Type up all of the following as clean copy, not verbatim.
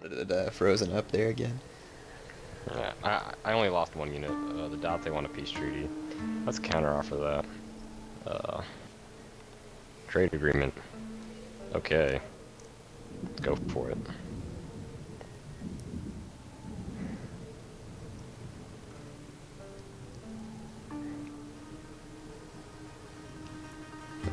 Thought it had frozen up there again. Yeah, I only lost one unit. The Date won a peace treaty. Let's counteroffer that. Trade agreement. Okay, go for it.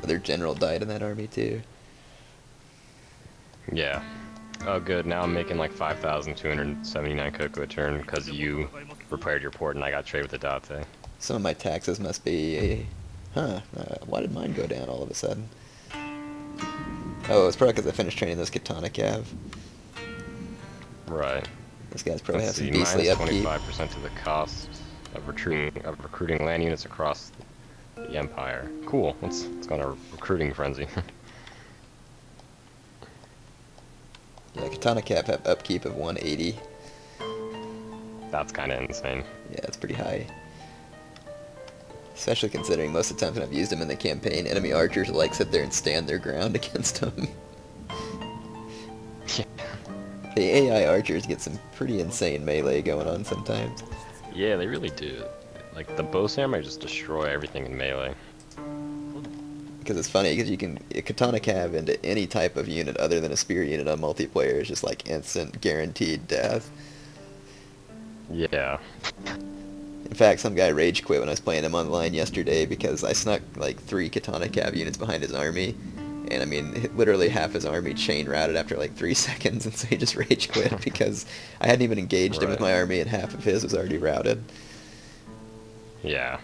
Their general died in that army too. Yeah. Oh, good. Now I'm making like 5,279 cocoa a turn because you repaired your port and I got trade with the Date. Some of my taxes must be... Huh, why did mine go down all of a sudden? Oh, it's probably because I finished training those Katana Cav. Right. This guy's probably Let's have some see. beastly Minus upkeep. 25% to the cost of recruiting land units across the Empire. Cool. Let's go on a recruiting frenzy. Yeah, Katana Cav have upkeep of 180. That's kind of insane. Yeah, it's pretty high. Especially considering most of the times when I've used them in the campaign, enemy archers like sit there and stand their ground against them. Yeah. The AI archers get some pretty insane melee going on sometimes. Yeah, they really do. Like, the bow samurai just destroy everything in melee. Because it's funny, because you can Katana Cav into any type of unit other than a spear unit on multiplayer is just like instant guaranteed death. Yeah. In fact, some guy rage quit when I was playing him online yesterday because I snuck like 3 Katana Cav units behind his army. And I mean, literally half his army chain routed after like 3 seconds, and so he just rage quit because I hadn't even engaged him with Right. my army and half of his was already routed. Yeah.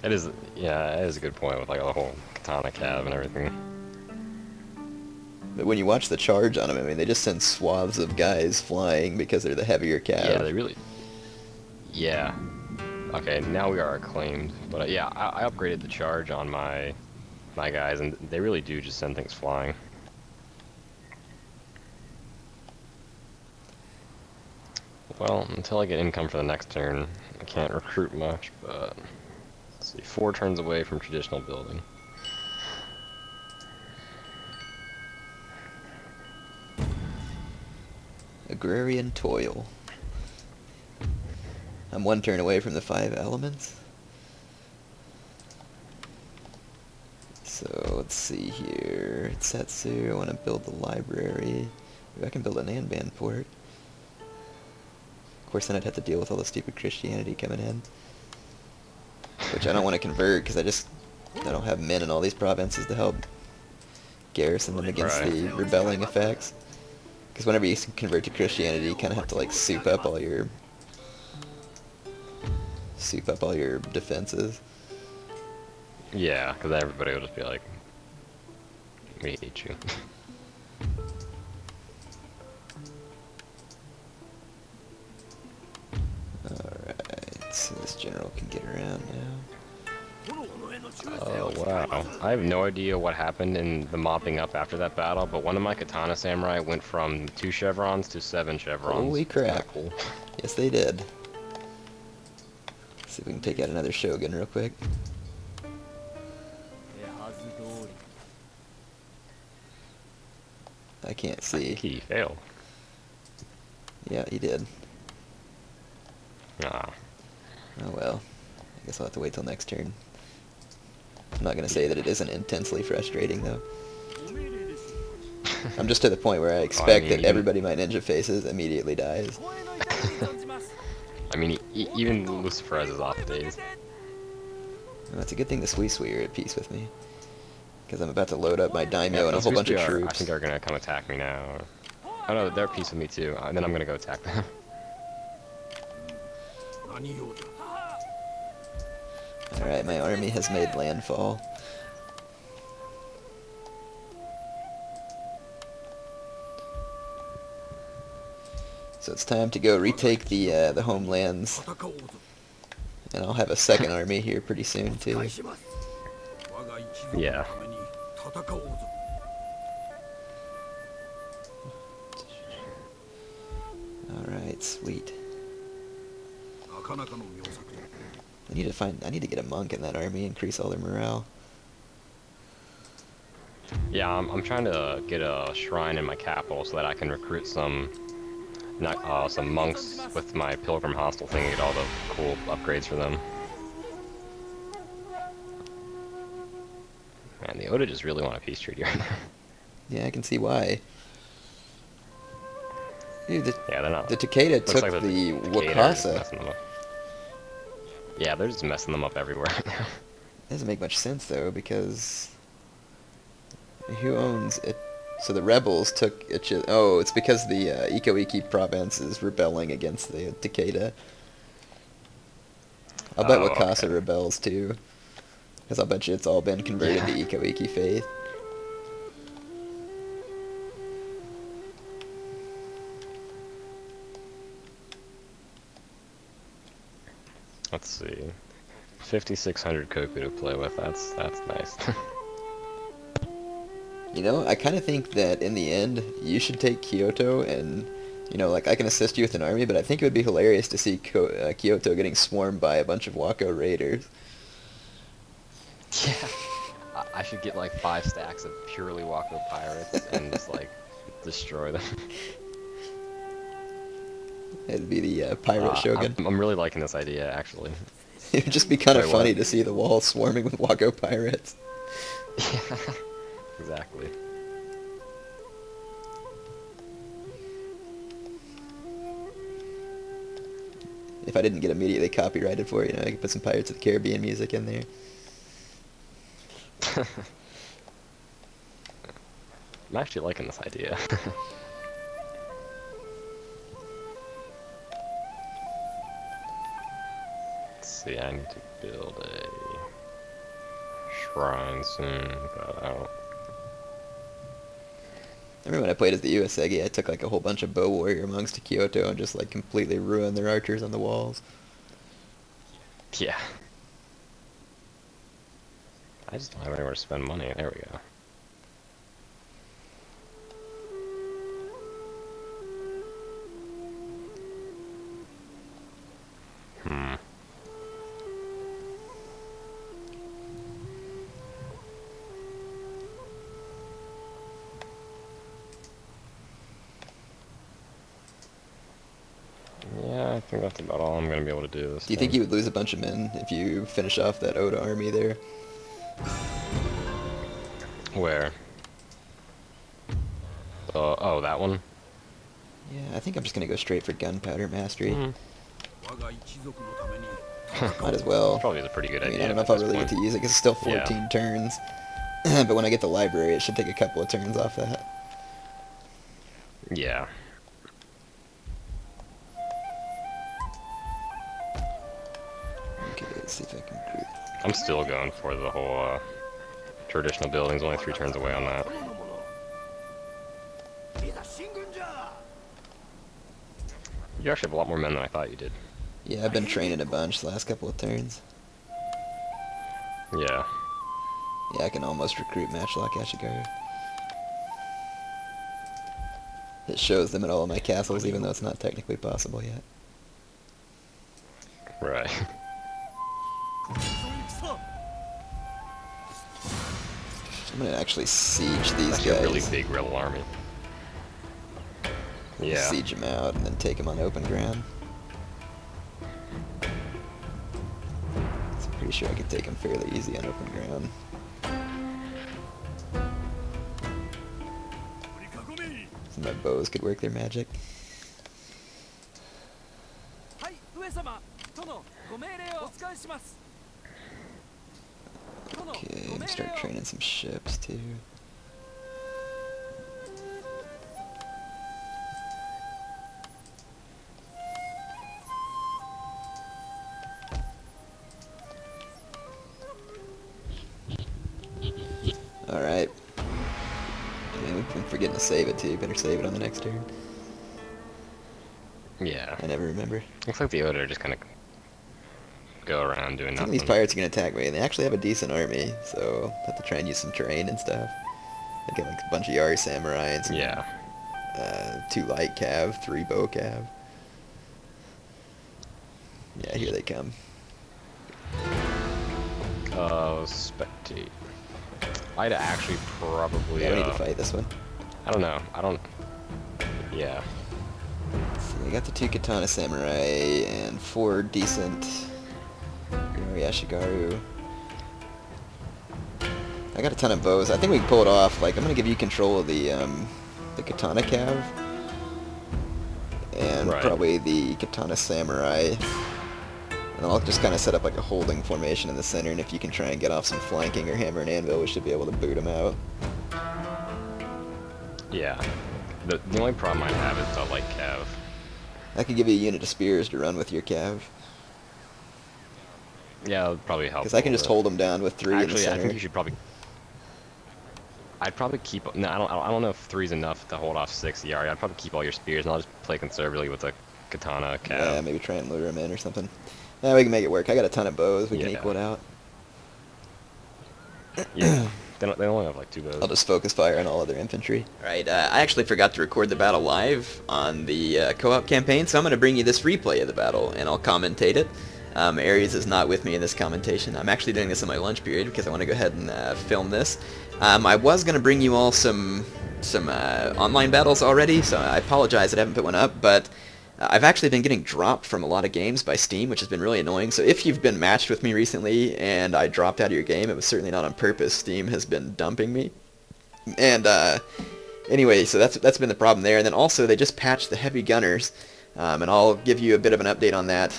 It is, yeah, it is a good point with like the whole katana cav and everything. But when you watch the charge on them, I mean, they just send swaths of guys flying because they're the heavier Yeah, Cav. they really, yeah. Okay, now we are acclaimed. But yeah, I upgraded the charge on my guys, and they really do just send things flying. Well, until I get income for the next turn, I can't recruit much, but let's see, 4 turns away from traditional building. Agrarian toil. I'm 1 turn away from the 5 elements. So let's see here. Setsu, I want to build the library. Maybe I can build an Anban port. Of course, then I'd have to deal with all the stupid Christianity coming in. Which I don't want to convert because I don't have men in all these provinces to help garrison them against Right. the rebelling effects. Because whenever you convert to Christianity, you kind of have to like soup up all your defenses. Yeah, because everybody will just be like, we hate you. Alright, so this general can get around now. Oh, wow. I have no idea what happened in the mopping up after that battle, but one of my katana samurai went from 2 chevrons to 7 chevrons. Holy It's kinda crap. cool. Yes, they did. See if we can take out another Shogun real quick. I can't see. He failed. Yeah, he did. Ah. Oh well. I guess I'll have to wait till next turn. I'm not gonna say that it isn't intensely frustrating though. I'm just to the point where I expect mean, that even- everybody my ninja faces immediately dies. I mean, even Lucifer has his off days. Well, it's a good thing the Suisui are at peace with me. Because I'm about to load up my daimyo Yeah, and a those whole bunch of I troops. think are gonna come attack me now. Oh no, they're at peace with me too. And then I'm gonna go attack them. Alright, my army has made landfall. So it's time to go retake the homelands. And I'll have a second army here pretty soon too. Yeah. Alright, sweet. I need to get a monk in that army, increase all their morale. Yeah, I'm trying to get a shrine in my capital so that I can recruit some monks with my pilgrim hostel thing and get all the cool upgrades for them. Man, the Oda just really want a peace treaty right now. Yeah, I can see why. Dude, Yeah, they're not. the Takeda Looks took like the the Cicada are just Wakasa. messing them up. Yeah, they're just messing them up everywhere right now. Doesn't make much sense though, because who owns it? So the rebels took it. Oh, it's because the Iko-Iki province is rebelling against the Takeda. I'll bet Oh, Wakasa okay. rebels too, because I'll bet you it's all been converted Yeah. to Iko-Iki faith. Let's see. 5,600 koku to play with. That's nice. You know, I kind of think that in the end, you should take Kyoto and, you know, like I can assist you with an army, but I think it would be hilarious to see Kyoto getting swarmed by a bunch of Wako raiders. Yeah. I should get like 5 stacks of purely Wako pirates and just like destroy them. It'd be the pirate shogun. I'm really liking this idea actually. It would just be kind of Wait, funny what? to see the walls swarming with Wako pirates. Yeah. Exactly. If I didn't get immediately copyrighted for it, you know, I could put some Pirates of the Caribbean music in there. I'm actually liking this idea. Let's see, I need to build a shrine soon, but I don't. I remember when I played as the Uesegi, I took like a whole bunch of bow warrior monks to Kyoto and just like completely ruined their archers on the walls. Yeah. I just don't have anywhere to spend money. There we go. Hmm. Yeah, I think that's about all I'm gonna be able to do this Do you think time. you would lose a bunch of men if you finish off that Oda army there? Where? Oh, that one? Yeah, I think I'm just gonna go straight for gunpowder mastery. Hmm. Might as well. Probably is a pretty good I mean, idea I don't know at if I'll this really get point. to use it because it's still 14 Yeah. turns. But when I get the library, it should take a couple of turns off that. Yeah. Okay, let's see if I can recruit. I'm still going for the whole traditional buildings, only 3 turns away on that. You actually have a lot more men than I thought you did. Yeah, I've been training a bunch the last couple of turns. Yeah. Yeah, I can almost recruit Matchlock Ashigaru. It shows them at all of my castles, even though it's not technically possible yet. Right. I'm gonna actually siege these Actually guys. a really big rebel army. Yeah. Siege them out and then take them on open ground. So I'm pretty sure I could take them fairly easy on open ground. So my bows could work their magic. Okay, I'm gonna start training some ships too. Alright. Yeah, I'm forgetting to save it too. Better save it on the next turn. Yeah. I never remember. Looks like the Oda just kind of go around doing Some of nothing. these pirates are gonna attack me, and they actually have a decent army, so I have to try and use some terrain and stuff. I get like a bunch of Yari samurai and some, Yeah. 2 light cav, 3 bow cav. Yeah, here they come. Spectate. I'd actually probably, Yeah, we need to fight this one. I don't know. Yeah. So I got the 2 Katana Samurai and 4 decent Yori Ashigaru. I got a ton of bows. I think we can pull it off. Like, I'm gonna give you control of the Katana Cav. And Right. probably the Katana Samurai. And I'll just kind of set up like a holding formation in the center, and if you can try and get off some flanking or hammer and anvil, we should be able to boot them out. Yeah. The only problem I have is the light cav. I could give you a unit of spears to run with your cav. Yeah, that would probably help. Because I can just hold them down with 3 in the Actually, center. I think you should probably. I'd probably keep. No, I don't know if 3's enough to hold off 6 Yari. I'd probably keep all your spears, and I'll just play conservatively with a katana cav. Yeah, maybe try and lure them in or something. Yeah, we can make it work. I got a ton of bows. We can Yeah. equal it out. Yeah. They only have like 2 bows. I'll just focus fire on all other infantry. Alright, I actually forgot to record the battle live on the co-op campaign, so I'm going to bring you this replay of the battle, and I'll commentate it. Ares is not with me in this commentation. I'm actually doing this in my lunch period because I want to go ahead and film this. I was going to bring you all some online battles already, so I apologize that I haven't put one up, but I've actually been getting dropped from a lot of games by Steam, which has been really annoying. So if you've been matched with me recently and I dropped out of your game, it was certainly not on purpose. Steam has been dumping me. And anyway, so that's been the problem there. And then also they just patched the heavy gunners, and I'll give you a bit of an update on that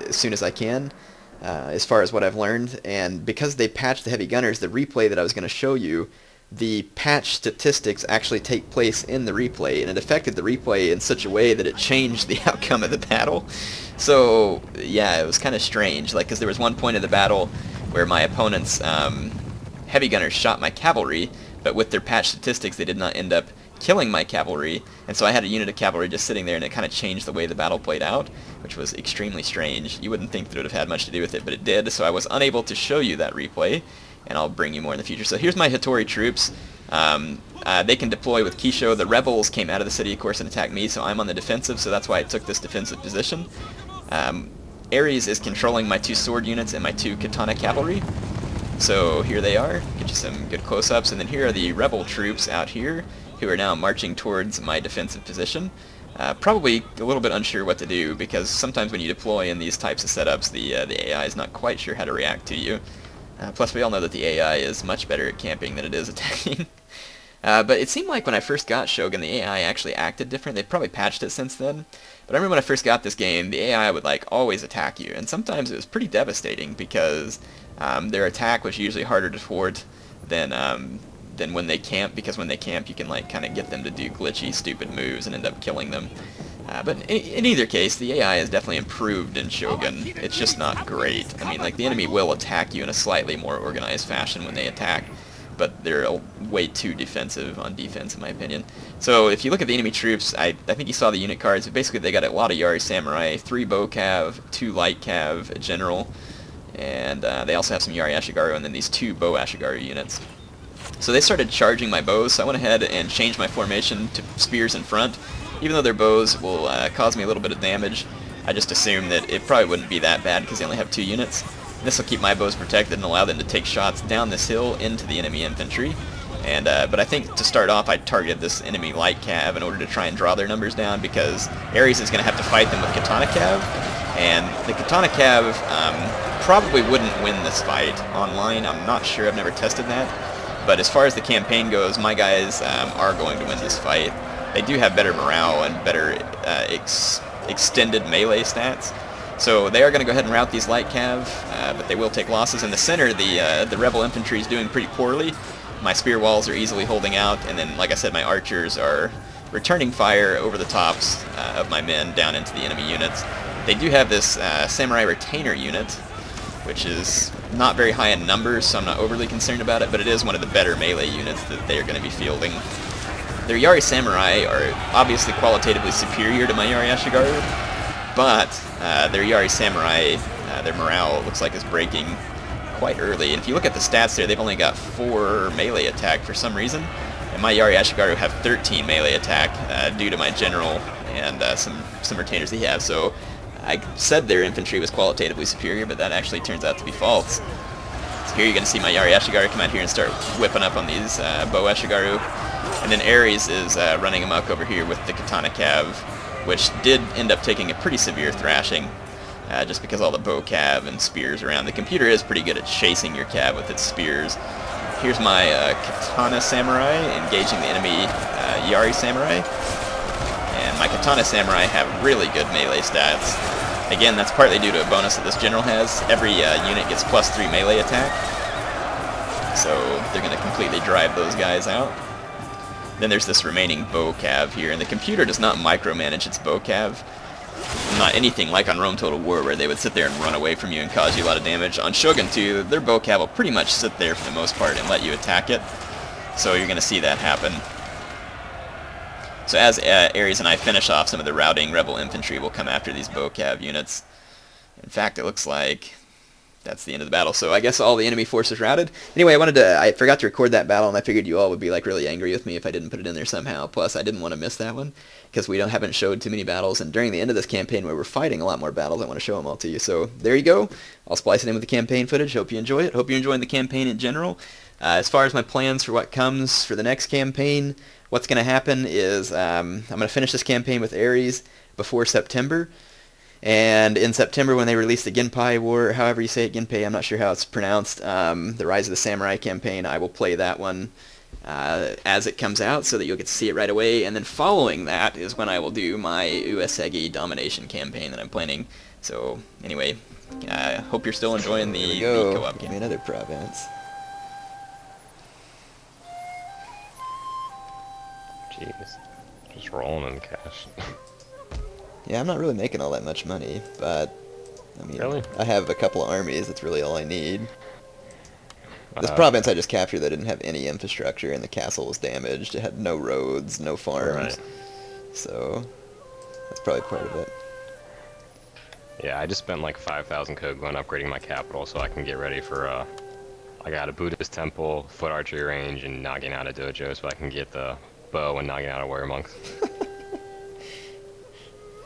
as soon as I can, as far as what I've learned. And because they patched the heavy gunners, the replay that I was going to show you, the patch statistics actually take place in the replay, and it affected the replay in such a way that it changed the outcome of the battle. So yeah, it was kind of strange, like, because there was one point of the battle where my opponent's heavy gunners shot my cavalry, but with their patch statistics they did not end up killing my cavalry, and so I had a unit of cavalry just sitting there, and it kind of changed the way the battle played out, which was extremely strange. You wouldn't think that it would have had much to do with it, but it did, so I was unable to show you that replay, and I'll bring you more in the future. So here's my Hattori troops. They can deploy with Kisho. The rebels came out of the city, of course, and attacked me, so I'm on the defensive, so that's why I took this defensive position. Ares is controlling my 2 sword units and my 2 katana cavalry. So here they are. Get you some good close-ups. And then here are the rebel troops out here, who are now marching towards my defensive position. Probably a little bit unsure what to do, because sometimes when you deploy in these types of setups, the AI is not quite sure how to react to you. Plus, we all know that the AI is much better at camping than it is attacking. But it seemed like when I first got Shogun, the AI actually acted different. They've probably patched it since then. But I remember when I first got this game, the AI would like always attack you, and sometimes it was pretty devastating because their attack was usually harder to thwart than when they camp, because when they camp you can like kind of get them to do glitchy, stupid moves and end up killing them. But in either case, the AI has definitely improved in Shogun. It's just not great. I mean, like, the enemy will attack you in a slightly more organized fashion when they attack, but they're way too defensive on defense, in my opinion. So if you look at the enemy troops, I think you saw the unit cards. Basically, they got a lot of Yari Samurai, 3 bow cav, 2 light cav, a general, and they also have some Yari Ashigaru, and then these 2 bow Ashigaru units. So they started charging my bows, so I went ahead and changed my formation to spears in front. Even though their bows will cause me a little bit of damage, I just assumed that it probably wouldn't be that bad because they only have 2 units. This will keep my bows protected and allow them to take shots down this hill into the enemy infantry. And but I think to start off, I targeted this enemy light cav in order to try and draw their numbers down, because Ares is going to have to fight them with katana cav, and the katana cav probably wouldn't win this fight online. I'm not sure. I've never tested that. But as far as the campaign goes, my guys are going to win this fight. They do have better morale and better extended melee stats. So they are going to go ahead and rout these light cav, but they will take losses. In the center, the rebel infantry is doing pretty poorly. My spear walls are easily holding out, and then, like I said, my archers are returning fire over the tops of my men down into the enemy units. They do have this samurai retainer unit, which is not very high in numbers, so I'm not overly concerned about it, but it is one of the better melee units that they are going to be fielding. Their Yari Samurai are obviously qualitatively superior to my Yari Ashigaru, but their Yari Samurai, their morale looks like is breaking quite early. And if you look at the stats there, they've only got 4 melee attack for some reason, and my Yari Ashigaru have 13 melee attack due to my general and some retainers he has. So I said their infantry was qualitatively superior, but that actually turns out to be false. Here you're going to see my Yari Ashigaru come out here and start whipping up on these Bow Ashigaru. And then Ares is running amok over here with the Katana Cav, which did end up taking a pretty severe thrashing, just because all the bow cav and spears around. The computer is pretty good at chasing your cav with its spears. Here's my Katana Samurai engaging the enemy Yari Samurai. And my Katana Samurai have really good melee stats. Again, that's partly due to a bonus that this general has. Every unit gets +3 melee attack. So they're going to completely drive those guys out. Then there's this remaining bow cav here, and the computer does not micromanage its bow cav. Not anything like on Rome Total War, where they would sit there and run away from you and cause you a lot of damage. On Shogun 2, their bow cav will pretty much sit there for the most part and let you attack it. So you're going to see that happen. So as Ares and I finish off some of the routing, Rebel infantry will come after these bow cav units. In fact, it looks like that's the end of the battle. So I guess all the enemy forces routed. Anyway, I forgot to record that battle, and I figured you all would be like really angry with me if I didn't put it in there somehow. Plus, I didn't want to miss that one because we haven't showed too many battles. And during the end of this campaign, where we're fighting a lot more battles, I want to show them all to you. So there you go. I'll splice it in with the campaign footage. Hope you enjoy it. Hope you're enjoying the campaign in general. As far as my plans for what comes for the next campaign, what's going to happen is I'm going to finish this campaign with Ares before September. And in September, when they release the Genpei War, however you say it, Genpei, I'm not sure how it's pronounced, the Rise of the Samurai campaign, I will play that one as it comes out so that you'll get to see it right away. And then following that is when I will do my Uesegi Domination campaign that I'm planning. So anyway, hope you're still enjoying the co-op game. Give me another province. Jeez. Just rolling in cash. Yeah, I'm not really making all that much money, but I mean, really? I have a couple of armies. That's really all I need. This province I just captured that didn't have any infrastructure, and the castle was damaged. It had no roads, no farms. Right. So that's probably part of it. Yeah, I just spent like 5,000 Koguan upgrading my capital so I can get ready for I got a Buddhist temple, foot archery range, and knocking out a dojo so I can get the bow and knocking out a warrior monks.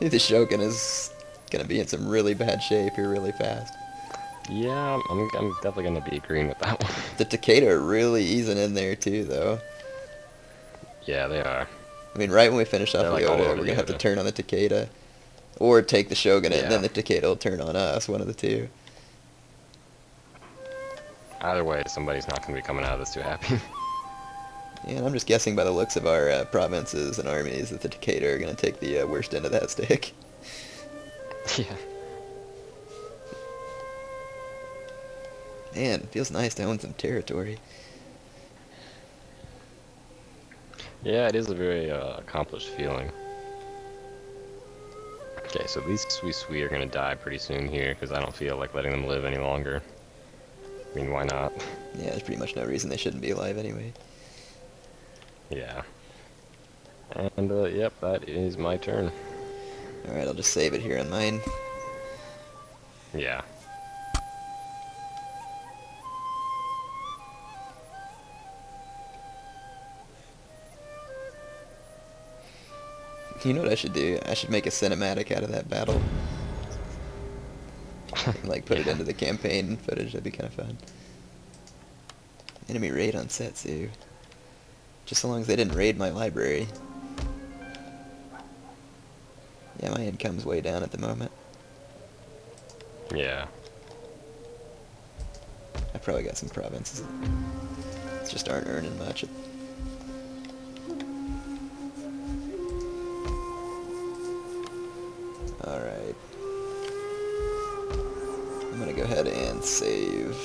The Shogun is going to be in some really bad shape here really fast. Yeah, I'm definitely going to be agreeing with that one. The Takeda are really easing in there too, though. Yeah, they are. I mean, right when we finish off They're like all Leota, over we're going to have to Leota. turn on the Takeda. Or take the Shogun, Yeah. and then the Takeda will turn on us, one of the two. Either way, somebody's not going to be coming out of this too happy. Yeah, and I'm just guessing by the looks of our provinces and armies that the Takeda are going to take the worst end of that stick. Yeah. Man, it feels nice to own some territory. Yeah, it is a very accomplished feeling. Okay, so these Sui are going to die pretty soon here because I don't feel like letting them live any longer. I mean, why not? Yeah, there's pretty much no reason they shouldn't be alive anyway. Yeah. And, yep, that is my turn. Alright, I'll just save it here on mine. Yeah. You know what I should do? I should make a cinematic out of that battle. And, like, put it into the campaign footage. That'd be kind of fun. Enemy raid on Setsu. Just so long as they didn't raid my library. Yeah, my income's way down at the moment. Yeah. I probably got some provinces that just aren't earning much. Alright. I'm gonna go ahead and save.